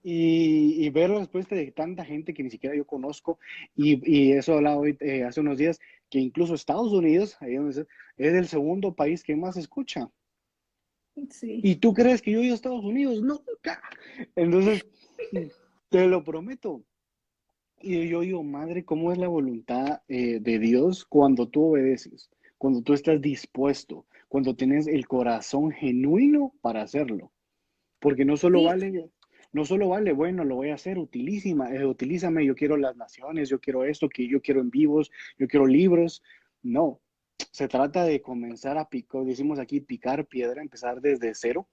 Y ver la respuesta de tanta gente que ni siquiera yo conozco, y eso hablaba hoy, hace unos días, que incluso Estados Unidos, ahí donde es el segundo país que más escucha. Sí. ¿Y tú crees que yo he ido a Estados Unidos? Nunca. Entonces, te lo prometo. Y yo digo, madre, ¿cómo es la voluntad de Dios cuando tú obedeces? Cuando tú estás dispuesto, cuando tienes el corazón genuino para hacerlo. Porque Sí, no solo vale, bueno, lo voy a hacer, utilízame, yo quiero las naciones, yo quiero esto, que yo quiero en vivos, yo quiero libros. No, se trata de comenzar a picar, decimos aquí, picar piedra, empezar desde cero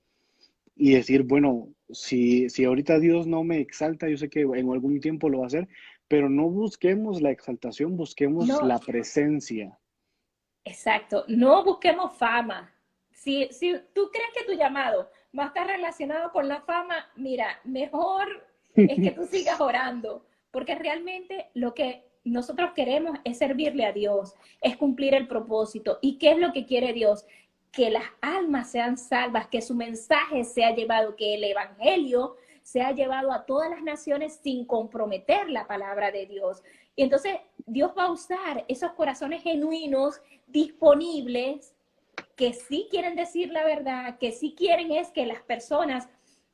y decir, bueno, si ahorita Dios no me exalta, yo sé que en algún tiempo lo va a hacer, pero no busquemos la exaltación, busquemos no, la presencia. exacto. No busquemos fama. Si tú crees que tu llamado va a estar relacionado con la fama, mira, mejor es que tú sigas orando, porque realmente lo que nosotros queremos es servirle a Dios, es cumplir el propósito. ¿Y qué es lo que quiere Dios? Que las almas sean salvas, que su mensaje sea llevado, que el evangelio sea llevado a todas las naciones sin comprometer la palabra de Dios. Y entonces Dios va a usar esos corazones genuinos, disponibles, que sí quieren decir la verdad, que sí quieren es que las personas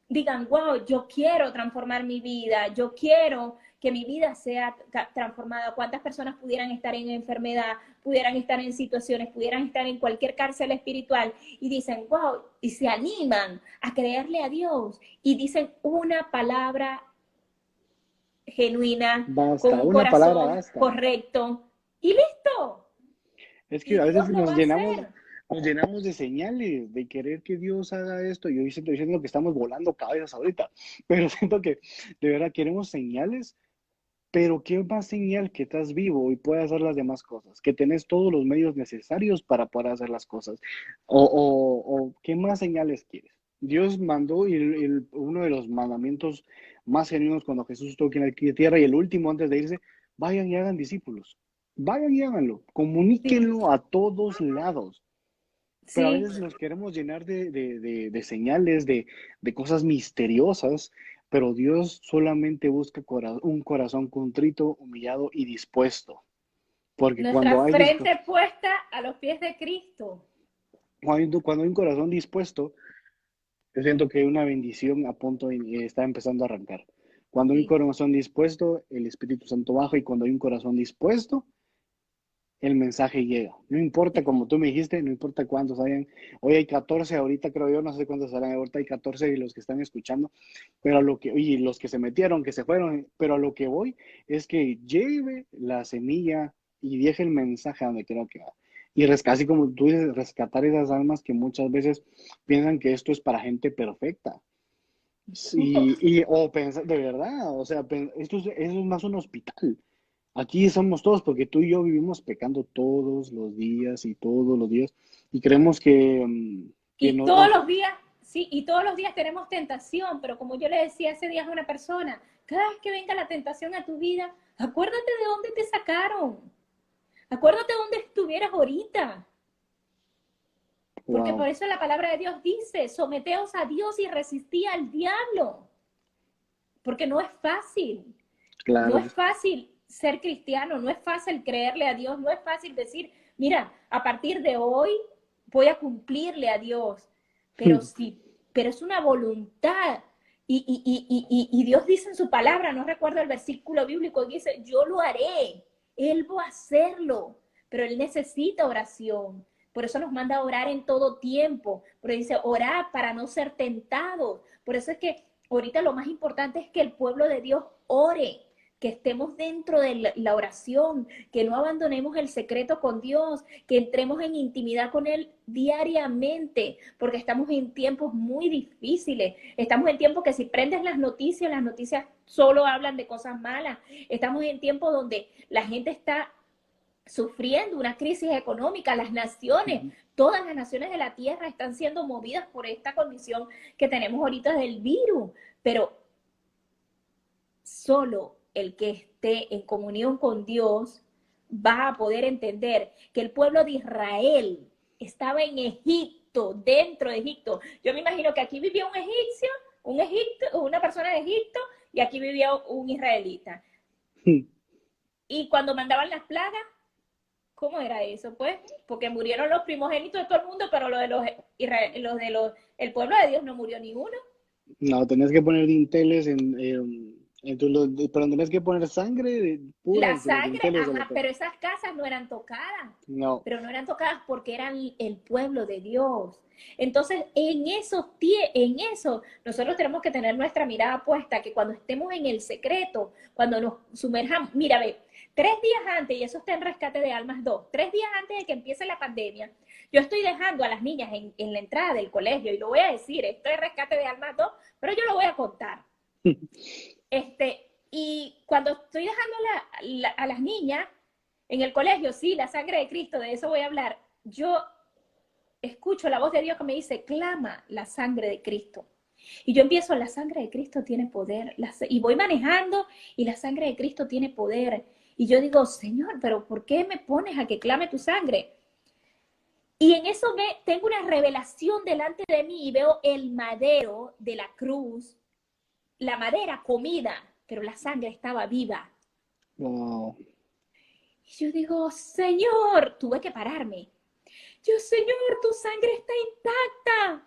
digan, wow, yo quiero transformar mi vida, yo quiero que mi vida sea transformada. ¿Cuántas personas pudieran estar en enfermedad, pudieran estar en situaciones, pudieran estar en cualquier cárcel espiritual y dicen, wow, y se animan a creerle a Dios y dicen una palabra genuina, con Basta, un una palabra corazón basta. correcto y listo. Es que Y a veces Dios lo va a hacer. nos llenamos de señales, de querer que Dios haga esto. Yo estoy diciendo que estamos volando cabezas ahorita, pero siento que de verdad queremos señales, pero ¿qué más señal que estás vivo y puedes hacer las demás cosas? Que tenés todos los medios necesarios para poder hacer las cosas. O ¿qué más señales quieres? Dios mandó y uno de los mandamientos más genuinos cuando Jesús estuvo aquí en la tierra y el último antes de irse, vayan y hagan discípulos. Vayan y háganlo. Sí, Comuníquenlo a todos lados. Pero a sí. veces nos queremos llenar de señales, de cosas misteriosas, pero Dios solamente busca un corazón contrito, humillado y dispuesto. Porque Nuestra frente puesta a los pies de Cristo. cuando hay un corazón dispuesto, yo siento que hay una bendición a punto y está empezando a arrancar. Cuando hay un Sí. corazón dispuesto, el Espíritu Santo baja y cuando hay un corazón dispuesto, el mensaje llega. No importa, como tú me dijiste, no importa cuántos hayan. Hoy hay 14, ahorita creo yo, no sé cuántos serán, ahorita hay 14 de los que están escuchando, pero y los que se metieron, que se fueron, pero a lo que voy es que lleve la semilla y deje el mensaje a donde creo que va. Y así como tú dices, rescatar esas almas que muchas veces piensan que esto es para gente perfecta. Sí, o pensar, de verdad, o sea, eso es más un hospital. Aquí somos todos, porque tú y yo vivimos pecando todos los días y todos los días, y creemos que Y no, todos los días, sí, y todos los días tenemos tentación, pero como yo le decía ese día a una persona, cada vez que venga la tentación a tu vida, acuérdate de dónde te sacaron. Acuérdate de dónde estuvieras ahorita. Porque por wow, eso la palabra de Dios dice, someteos a Dios y resistí al diablo. Porque no es fácil. No claro, es fácil ser cristiano, no es fácil creerle a Dios, no es fácil decir, mira, a partir de hoy voy a cumplirle a Dios. Pero sí, pero es una voluntad. Y Dios dice en su palabra, no recuerdo el versículo bíblico, dice, yo lo haré, Él va a hacerlo, pero Él necesita oración. Por eso nos manda a orar en todo tiempo. Pero dice, orar para no ser tentados. Por eso es que ahorita lo más importante es que el pueblo de Dios ore, que estemos dentro de la oración, que no abandonemos el secreto con Dios, que entremos en intimidad con Él diariamente, porque estamos en tiempos muy difíciles. Estamos en tiempos que si prendes las noticias solo hablan de cosas malas. Estamos en tiempos donde la gente está sufriendo una crisis económica, las naciones, ujú. todas las naciones de la tierra están siendo movidas por esta condición que tenemos ahorita del virus, pero solo el que esté en comunión con Dios va a poder entender que el pueblo de Israel estaba en Egipto, dentro de Egipto. Yo me imagino que aquí vivía un egipcio, una persona de Egipto, y aquí vivía un israelita. Y cuando mandaban las plagas, ¿cómo era eso? Pues, porque murieron los primogénitos de todo el mundo, pero el pueblo de Dios no murió ninguno. No, tenés que poner dinteles pero tenés que poner sangre pura La entre los sangre, dinteles de la ajá, casa. pero esas casas no eran tocadas, No, pero no eran tocadas porque eran el pueblo de Dios. Entonces, en eso, nosotros tenemos que tener nuestra mirada puesta, que cuando estemos en el secreto, cuando nos sumerjamos, mira, ve, 3 días antes, y eso está en Rescate de Almas 2, 3 días antes de que empiece la pandemia, yo estoy dejando a las niñas en la entrada del colegio, y lo voy a decir, esto es Rescate de Almas 2, pero yo lo voy a contar. Y cuando estoy dejando a las niñas en el colegio, sí, la sangre de Cristo, de eso voy a hablar, yo escucho la voz de Dios que me dice, clama la sangre de Cristo. Y yo empiezo, la sangre de Cristo tiene poder. Y voy manejando y la sangre de Cristo tiene poder. Y yo digo, Señor, pero ¿por qué me pones a que clame tu sangre? Y en eso tengo una revelación delante de mí y veo el madero de la cruz, la madera comida, pero la sangre estaba viva. wow, Y yo digo, Señor, tuve que pararme. Yo, Señor, tu sangre está intacta.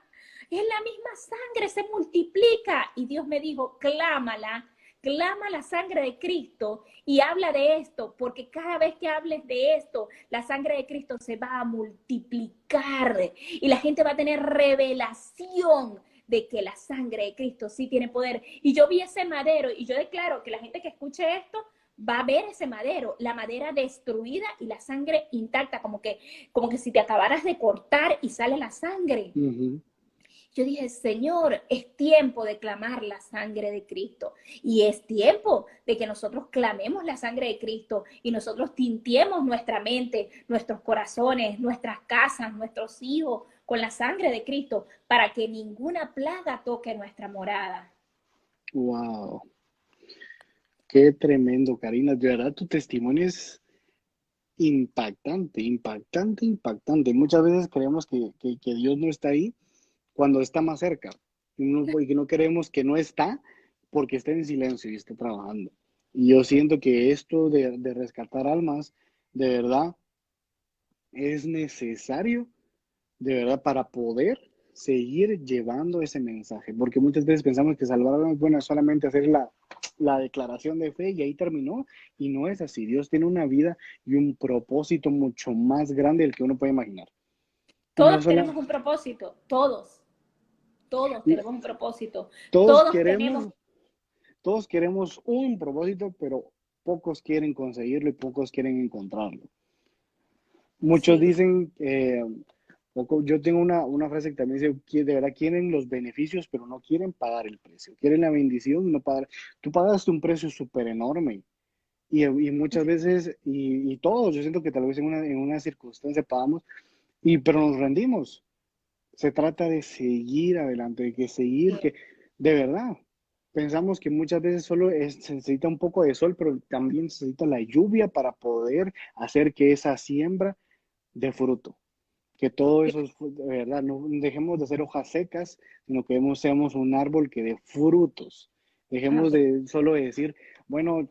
Es la misma sangre, se multiplica. Y Dios me dijo, clámala, clama la sangre de Cristo y habla de esto, porque cada vez que hables de esto, la sangre de Cristo se va a multiplicar y la gente va a tener revelación de que la sangre de Cristo sí tiene poder. Y yo vi ese madero y yo declaro que la gente que escuche esto va a ver ese madero, la madera destruida y la sangre intacta, como que si te acabaras de cortar y sale la sangre. ujú. Yo dije, Señor, es tiempo de clamar la sangre de Cristo. Y es tiempo de que nosotros clamemos la sangre de Cristo y nosotros tintiemos nuestra mente, nuestros corazones, nuestras casas, nuestros hijos con la sangre de Cristo para que ninguna plaga toque nuestra morada. Wow, qué tremendo, Karina. De verdad, tu testimonio es impactante, impactante, impactante. Muchas veces creemos que Dios no está ahí cuando está más cerca. Y que no queremos que no está porque está en silencio y está trabajando. Y yo siento que esto de rescatar almas, de verdad, es necesario, de verdad, para poder seguir llevando ese mensaje. Porque muchas veces pensamos que salvar almas, bueno, es solamente hacer la declaración de fe y ahí terminó. Y no es así. Dios tiene una vida y un propósito mucho más grande del que uno puede imaginar. Y no Todos solo, tenemos un propósito, todos y tenemos un propósito, todos todos tenemos. queremos Todos queremos un propósito, pero pocos quieren conseguirlo y pocos quieren encontrarlo. Muchos Sí, dicen, yo tengo una frase que también dice que de verdad quieren los beneficios, pero no quieren pagar el precio. Quieren la bendición y no pagar. Tú pagaste un precio súper enorme y muchas veces, y todos, yo siento que tal vez en una circunstancia pagamos, pero nos rendimos. Se trata de seguir adelante, de que seguir, que de verdad pensamos que muchas veces solo se necesita un poco de sol, pero también se necesita la lluvia para poder hacer que esa siembra dé fruto. Que todo eso es de verdad, no dejemos de ser hojas secas, sino que seamos un árbol que dé frutos. Dejemos amén. de solo decir, bueno,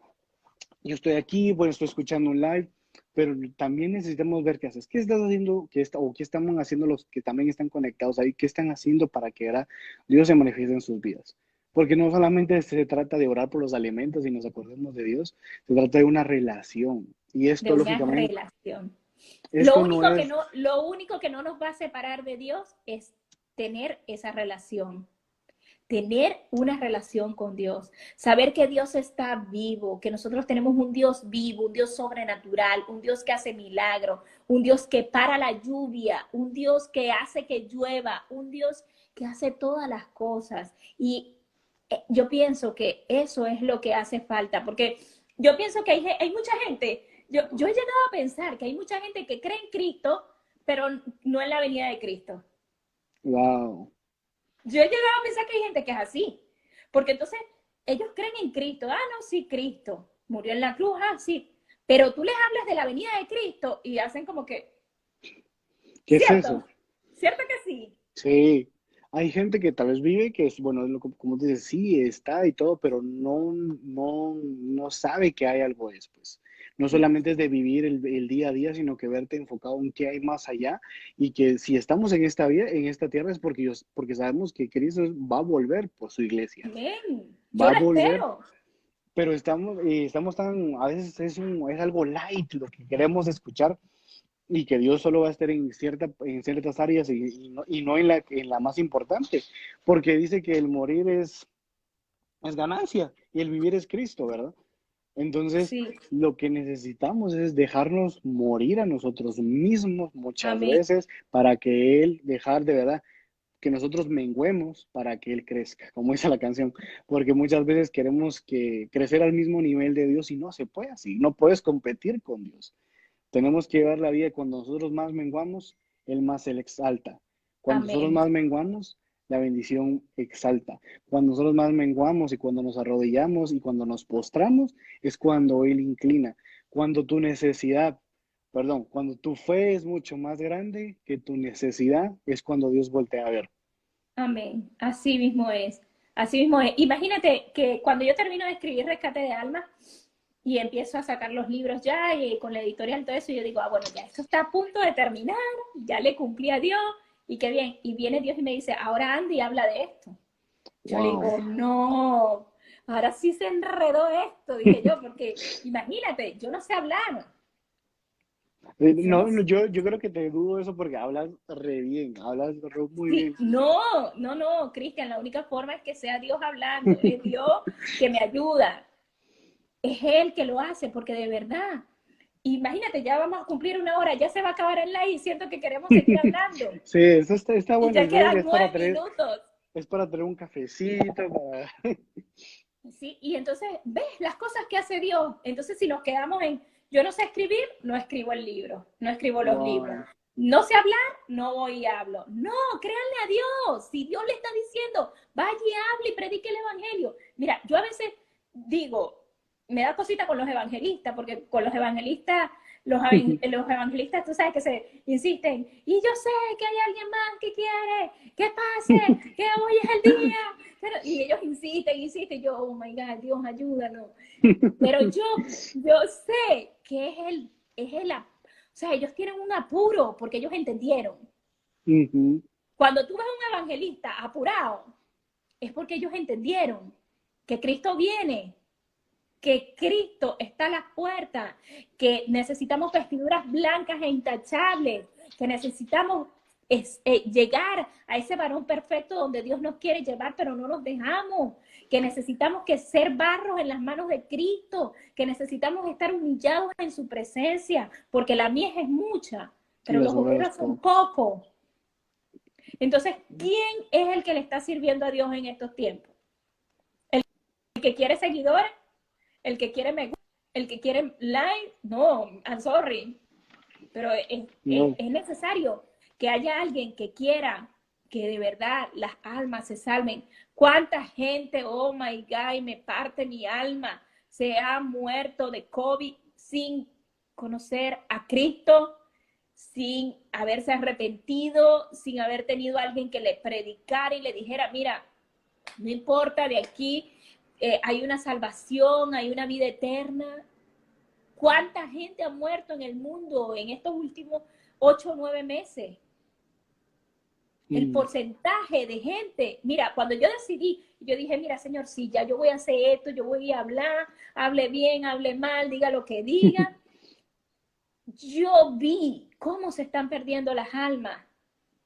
yo estoy aquí, bueno, estoy escuchando un live, pero también necesitamos ver qué haces. ¿Qué estás haciendo? O qué estamos haciendo los que también están conectados ahí? ¿Qué están haciendo para que ahora Dios se manifieste en sus vidas? Porque no solamente se trata de orar por los alimentos y nos acordemos de Dios, se trata de una relación. Y De esto, una lógicamente, relación. Lo esto no único que es, no, lo único que no nos va a separar de Dios es tener esa relación, tener una relación con Dios, saber que Dios está vivo, que nosotros tenemos un Dios vivo, un Dios sobrenatural, un Dios que hace milagros, un Dios que para la lluvia, un Dios que hace que llueva, un Dios que hace todas las cosas. Y yo pienso que eso es lo que hace falta, porque yo pienso que hay mucha gente. Yo he llegado a pensar que hay mucha gente que cree en Cristo, pero no en la venida de Cristo. Wow. Yo he llegado a pensar que hay gente que es así, porque entonces ellos creen en Cristo. Ah, no, sí, Cristo murió en la cruz, ah, sí. Pero tú les hablas de la venida de Cristo y hacen como que, ¿Qué es eso? ¿cierto? ¿Cierto que sí? Sí, hay gente que tal vez vive, que es, bueno, como tú dices, sí, está y todo, pero no sabe que hay algo después. No solamente es de vivir el día a día, sino que verte enfocado en qué hay más allá y que si estamos en esta vida, en esta tierra es porque sabemos que Cristo va a volver por su iglesia, Amén. va Yo a lo volver, espero. pero estamos tan, a veces es algo light lo que queremos escuchar y que Dios solo va a estar en ciertas áreas y no en la más importante, porque dice que el morir es ganancia y el vivir es Cristo, ¿verdad? Entonces, Sí, lo que necesitamos es dejarnos morir a nosotros mismos muchas amén, veces para que Él dejar de verdad que nosotros menguemos para que Él crezca, como dice la canción, porque muchas veces queremos que crecer al mismo nivel de Dios y no se puede así, no puedes competir con Dios. Tenemos que llevar la vida y cuando nosotros más menguamos, Él más se exalta. Cuando nosotros amén, más menguamos, la bendición exalta. Cuando nosotros más menguamos y cuando nos arrodillamos y cuando nos postramos, es cuando Él inclina. Cuando tu necesidad, perdón, cuando tu fe es mucho más grande que tu necesidad, es cuando Dios voltea a ver. amén. Así mismo es. Así mismo es. Imagínate que cuando yo termino de escribir Rescate de Almas y empiezo a sacar los libros ya y con la editorial y todo eso, yo digo, ah, bueno, ya esto está a punto de terminar, ya le cumplí a Dios y qué bien. Y viene Dios y me dice, ahora Andy habla de esto. Yo le Wow. digo, no, ahora sí se enredó esto, dije yo, porque imagínate, yo no sé hablar, yo No, no no, sé. yo creo que te dudo eso porque hablas re bien, hablas muy Sí, bien. no, Cristian, la única forma es que sea Dios hablando, es Dios que me ayuda, es Él que lo hace, porque de verdad, imagínate, ya vamos a cumplir una hora, ya se va a acabar el live y siento que queremos seguir hablando, Sí, eso está y bueno. ya Yo creo que quedan 9 minutos. es para traer un cafecito, para... ¿Sí? Y entonces, ¿ves las cosas que hace Dios? Entonces, si nos quedamos en, yo no sé escribir, no escribo el libro, no escribo los libros. Wow. No sé hablar, no voy y hablo. No, créanle a Dios. Si Dios le está diciendo, vaya y hable y predique el evangelio. Mira, yo a veces digo, me da cosita con los evangelistas, porque con los evangelistas, los evangelistas, tú sabes que se insisten, y yo sé que hay alguien más que quiere que pase, que hoy es el día, y ellos insisten, insisten, yo, oh my God, Dios, ayúdanos. Pero yo sé que o sea, ellos tienen un apuro porque ellos entendieron. Ujú. Cuando tú ves a un evangelista apurado, es porque ellos entendieron que Cristo viene, que Cristo está a las puertas, que necesitamos vestiduras blancas e intachables, que necesitamos llegar a ese varón perfecto donde Dios nos quiere llevar, pero no nos dejamos, que necesitamos que ser barros en las manos de Cristo, que necesitamos estar humillados en su presencia, porque la mies es mucha, Y pero las los obras obreros son pocas. pocos. Entonces, ¿quién es el que le está sirviendo a Dios en estos tiempos? ¿El que quiere seguidores? ¿El que quiere me gusta? ¿El que quiere like? No, I'm sorry. Pero No. es necesario que haya alguien que quiera que de verdad las almas se salven. ¿Cuánta gente, oh my God, me parte mi alma, se ha muerto de COVID sin conocer a Cristo, sin haberse arrepentido, sin haber tenido a alguien que le predicara y le dijera, mira, no importa, de aquí hay una salvación, hay una vida eterna? ¿Cuánta gente ha muerto en el mundo en estos últimos 8 o 9 meses? El Mm. porcentaje de gente, mira, cuando yo decidí, yo dije, mira, Señor, sí, ya yo voy a hacer esto, yo voy a hablar, hable bien, hable mal, diga lo que diga. Yo vi cómo se están perdiendo las almas.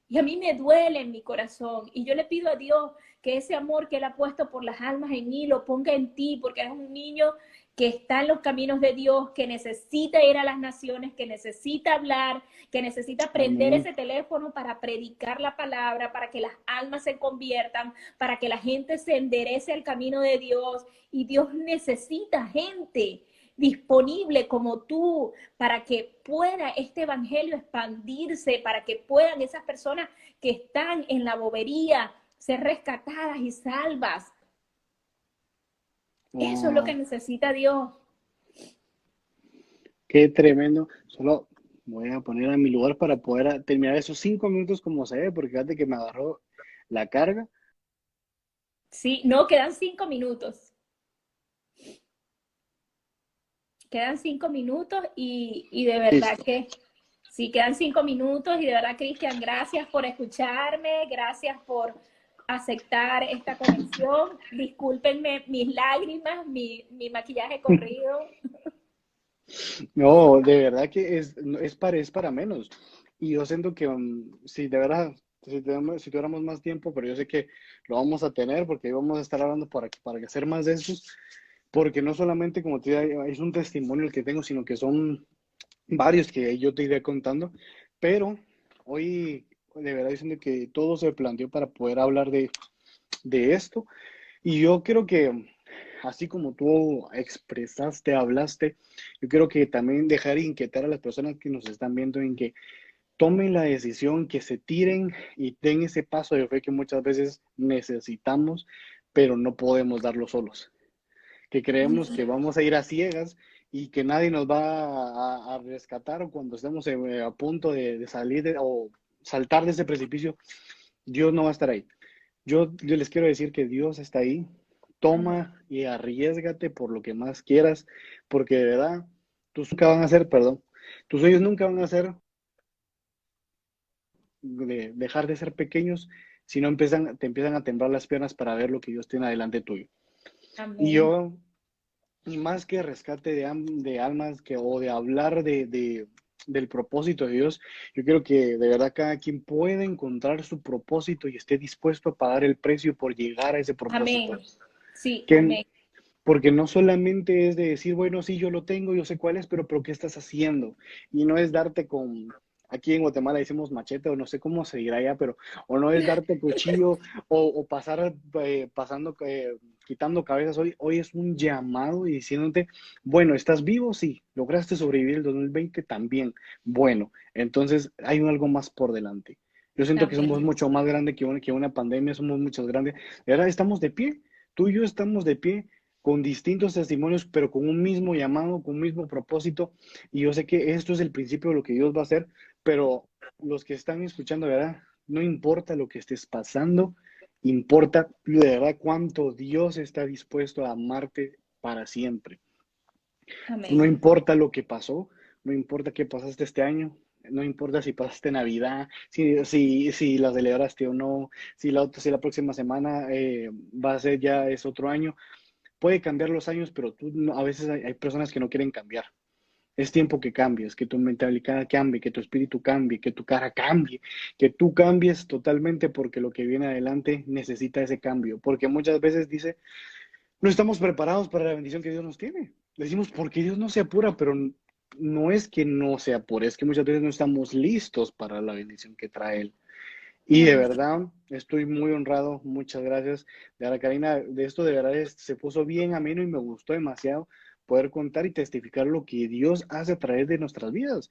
Y a mí me duele en mi corazón. Y yo le pido a Dios que ese amor que Él ha puesto por las almas en mí lo ponga en ti, porque eres un niño que está en los caminos de Dios, que necesita ir a las naciones, que necesita hablar, que necesita prender Amén. ese teléfono para predicar la palabra, para que las almas se conviertan, para que la gente se enderece al camino de Dios. Y Dios necesita gente. disponible como tú para que pueda este evangelio expandirse, para que puedan esas personas que están en la bobería ser rescatadas y salvas. Eso es lo que Wow, necesita Dios. qué tremendo. Solo voy a poner a mi lugar para poder terminar esos 5 minutos como se ve, porque fíjate que me agarró la carga. Sí, no, quedan 5 minutos. Quedan 5 minutos y de verdad Listo. que sí, quedan 5 minutos y de verdad, Cristian, gracias por escucharme, gracias por aceptar esta conexión. Discúlpenme mis lágrimas, mi maquillaje corrido. No, de verdad que es para menos. Y yo siento que si de verdad, si tuviéramos más tiempo, pero yo sé que lo vamos a tener porque ahí vamos a estar hablando para hacer más de estos, porque no solamente como te digo, es un testimonio el que tengo, sino que son varios que yo te iré contando, pero hoy de verdad diciendo que todo se planteó para poder hablar de esto. Y yo creo que, así como tú expresaste, hablaste, yo creo que también dejar inquietar a las personas que nos están viendo en que tomen la decisión, que se tiren y den ese paso de fe que muchas veces necesitamos, pero no podemos darlo solos. Que creemos que vamos a ir a ciegas y que nadie nos va a rescatar cuando estemos a punto de salir o saltar de ese precipicio. Dios no va a estar ahí. Yo les quiero decir que Dios está ahí. Amén. Toma y arriesgate por lo que más quieras, porque de verdad, tus nunca van a ser, perdón, tus sueños nunca van a ser dejar de ser pequeños si no te empiezan a temblar las piernas para ver lo que Dios tiene adelante tuyo. Y Amén. yo, y más que rescate de almas o de hablar del propósito de Dios, yo creo que de verdad cada quien puede encontrar su propósito y esté dispuesto a pagar el precio por llegar a ese propósito. Amén. Sí, Que, amén. porque no solamente es de decir, bueno, sí, yo lo tengo, yo sé cuál es, pero ¿qué estás haciendo? Y no es darte aquí en Guatemala decimos machete, o no sé cómo se dirá allá, pero, o no es darte cuchillo, o pasar, pasando, quitando cabezas. Hoy es un llamado y diciéndote, bueno, ¿estás vivo? Sí. ¿Lograste sobrevivir el 2020? También. Bueno, entonces hay algo más por delante. Yo siento que somos Amén. mucho más grandes que una pandemia, somos muchos grandes. Y ahora estamos de pie. Tú y yo estamos de pie con distintos testimonios, pero con un mismo llamado, con un mismo propósito. Y yo sé que esto es el principio de lo que Dios va a hacer, pero los que están escuchando, ¿verdad? No importa lo que estés pasando, importa de verdad cuánto Dios está dispuesto a amarte para siempre. No Amén. importa lo que pasó, no importa qué pasaste este año, no importa si pasaste Navidad, si la celebraste o no, si la próxima semana va a ser ya es otro año. Puede cambiar los años, pero a veces hay personas que no quieren cambiar. Es tiempo que cambies, que tu mentalidad cambie, que tu espíritu cambie, que tu cara cambie, que tú cambies totalmente porque lo que viene adelante necesita ese cambio. Porque muchas veces dice, no estamos preparados para la bendición que Dios nos tiene. Decimos, porque Dios no se apura, pero no es que no se apure, es que muchas veces no estamos listos para la bendición que trae Él. Y de Amén. verdad, estoy muy honrado, muchas gracias. De verdad, Karina, de esto de verdad se puso bien ameno y me gustó demasiado poder contar y testificar lo que Dios hace a través de nuestras vidas.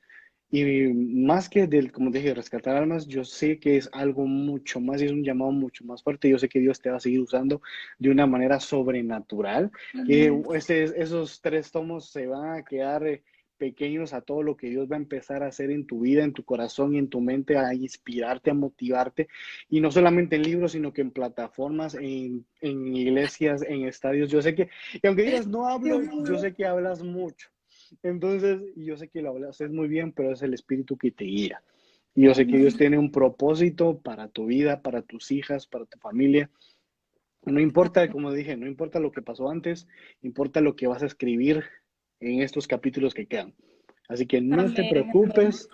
Y más que como dije, rescatar almas, yo sé que es algo mucho más, y es un llamado mucho más fuerte. Yo sé que Dios te va a seguir usando de una manera sobrenatural, que Amén. esos 3 tomos se van a quedar pequeños a todo lo que Dios va a empezar a hacer en tu vida, en tu corazón y en tu mente, a inspirarte, a motivarte, y no solamente en libros, sino que en plataformas, en iglesias, en estadios. Yo sé que, y aunque digas no Dios hablo, yo mío. sé que hablas mucho. Entonces, yo sé que lo hablas es muy bien, pero es el Espíritu que te guía. Y yo sé que Dios Amén. tiene un propósito para tu vida, para tus hijas, para tu familia. No importa, como dije, no importa lo que pasó antes, importa lo que vas a escribir en estos capítulos que quedan. Así que no te Amén. Amén. preocupes,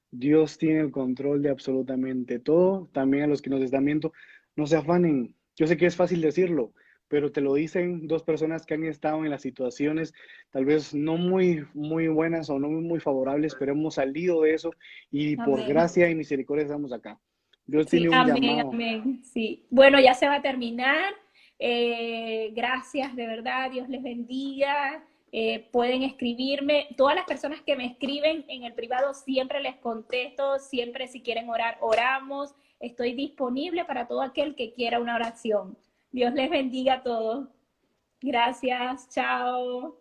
Dios tiene el control de absolutamente todo. También a los que nos están viendo, no se afanen. Yo sé que es fácil decirlo, pero te lo dicen 2 personas que han estado en las situaciones tal vez no muy, muy buenas o no muy favorables, pero hemos salido de eso y por Amén. gracia y misericordia estamos acá. Dios Sí, tiene un amén, llamado. amén. Sí. Bueno, ya se va a terminar. Gracias, de verdad. Dios les bendiga. pueden escribirme. Todas las personas que me escriben en el privado siempre les contesto, siempre si quieren orar, oramos. Estoy disponible para todo aquel que quiera una oración. Dios les bendiga a todos. Gracias, chao.